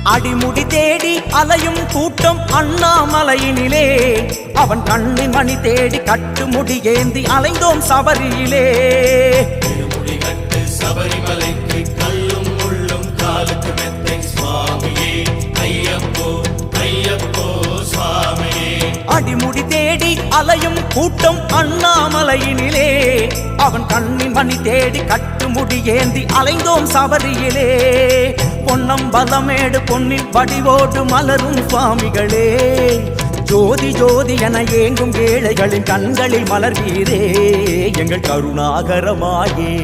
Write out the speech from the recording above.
அடிமுடி தேடி அலையும் கூட்டம் அண்ணாமலையினிலே அவன் கண்ணின் மணி தேடி கட்டுமுடி ஏந்தி அலைந்தோம் சபரியிலே. திருமுடி கட்டு சபரிமலைக்கு கல்லும் முள்ளும் காலுக்கு மெத்தை சுவாமியே ஐயப்போ ஐயப்போ சுவாமியே. அடிமுடி தேடி அலையும் கூட்டம் அண்ணாமலையினிலே அவன் கண்ணின் மணி தேடி கட்டுமுடி ஏந்தி அலைந்தோம் சபரியிலே. பொன்னம்பலமேடு பொன்னின் வடிவோடு மலரும் சுவாமிகளே, ஜோதி ஜோதி என ஏங்கும் ஏழைகளின் கண்களில் மலர்வீரே எங்கள் கருணாகரமாயே.